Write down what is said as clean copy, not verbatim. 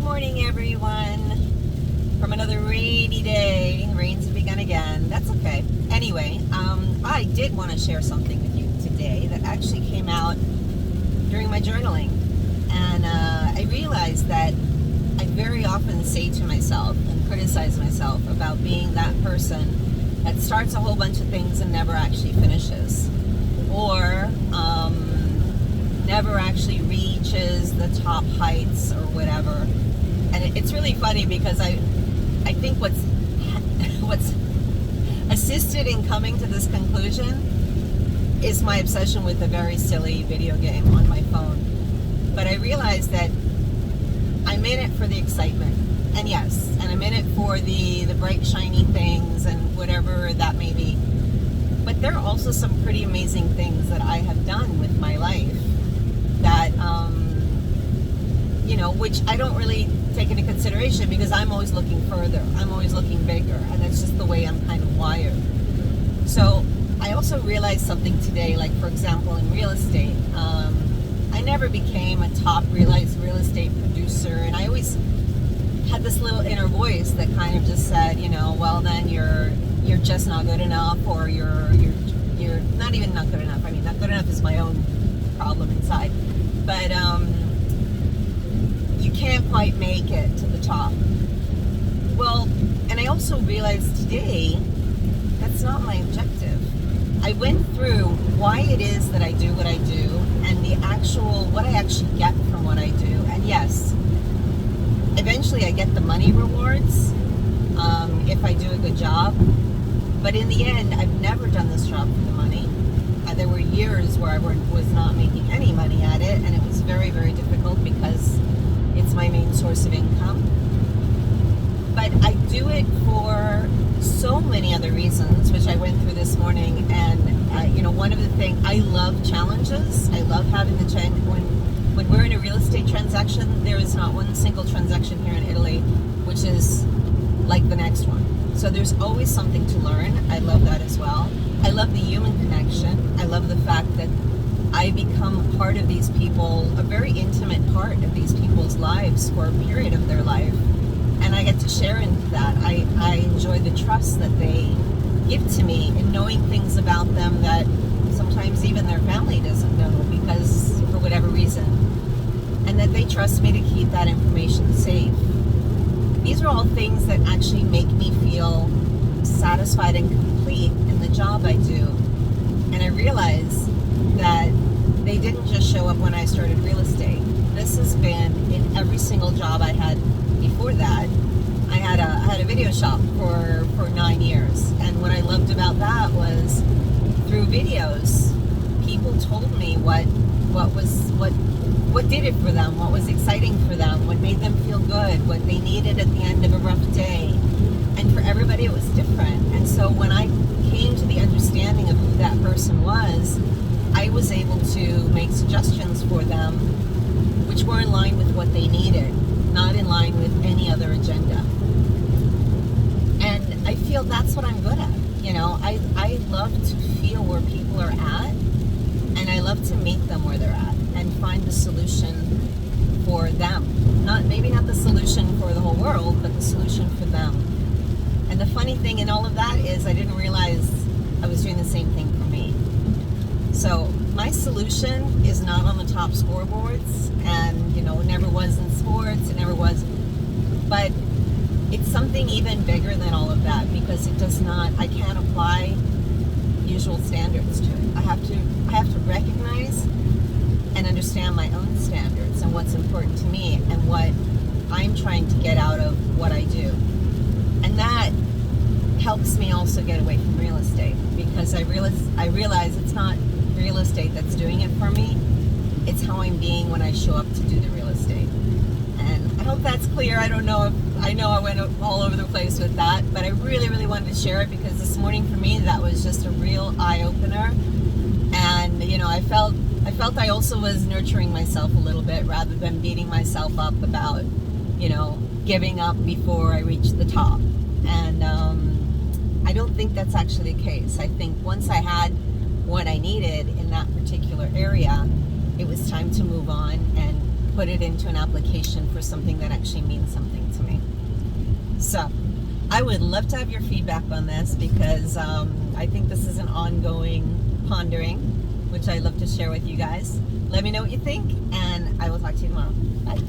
morning, everyone. From another rainy day. Rains have begun again. That's okay. Anyway, I did want to share something with you today that actually came out during my journaling. And I realized that I very often say to myself and criticize myself about being that person that starts a whole bunch of things and never actually finishes. Or never actually reaches the top heights or whatever. And it's really funny because I think what's assisted in coming to this conclusion is my obsession with a very silly video game on my phone. But I realized that I'm in it for the excitement. And yes, and I'm in it for the bright shiny things and whatever that may be. But there are also some pretty amazing things that I have done with my life that, which I don't really take into consideration because I'm always looking further. I'm always looking bigger. And that's just the way I'm kind of wired. So I also realized something today, like, for example, in real estate. I never became a top real estate producer. And I always had this little inner voice that kind of just said, well, then you're just not good enough, or you're not even not good enough. I mean, not good enough is my own problem inside, but you can't quite make it to the top. Well, and I also realized today that's not my objective. I went through why it is that I do what I do and what I actually get from what I do. And yes, eventually I get the money rewards if I do a good job. But in the end, I've never done this job for the money. There were years where I was not making any money at it, and it was very, very difficult because it's my main source of income. But I do it for so many other reasons, which I went through this morning. And one of the things, I love challenges. I love having the when we're in a real estate transaction, there is not one single transaction here in Italy which is like the next one. So there's always something to learn. I love that as well. I love the human connection. I love the fact that I become part of these people, a very intimate part of these people's lives for a period of their life. And I get to share into that. I enjoy the trust that they give to me in knowing things about them that sometimes even their family doesn't know because for whatever reason. And that they trust me to keep that information safe. These are all things that actually make me feel satisfied and complete in the job I do. And I realize that they didn't just show up when I started real estate. This has been in every single job I had before that. I had a video shop for 9 years. And what I loved about that was through videos, people told me what did it for them, what was exciting for them, what made them feel good, what they needed at the end of a rough day. And for everybody it was different. And so when I came to the understanding of who that person was, I was able to make suggestions for them which were in line with what they needed, not in line with any other agenda. And I feel that's what I'm good at. I love to feel where people are at, and I love to meet them where they're at and find the solution for them. Maybe not the solution for the whole world, but the solution for them. And the funny thing in all of that is I didn't realize I was doing the same thing for me. So my solution is not on the top scoreboards, and it never was in sports, it never was. But it's something even bigger than all of that because I can't apply usual standards to it. I have to recognize and understand my own standards and what's important to me and what I'm trying to get out of what I do. And that helps me also get away from real estate because I realize it's not real estate that's doing it for me. It's how I'm being when I show up to do the real estate. And I hope that's clear. I know I went all over the place with that, but I really, really wanted to share it because this morning for me that was just a real eye-opener. And I felt I also was nurturing myself a little bit rather than beating myself up about giving up before I reached the top. And I don't think that's actually the case. I think once I had what I needed in that particular area, it was time to move on and put it into an application for something that actually means something to me. So I would love to have your feedback on this, because I think this is an ongoing pondering, which I love to share with you guys. Let me know what you think, and I will talk to you tomorrow. Bye.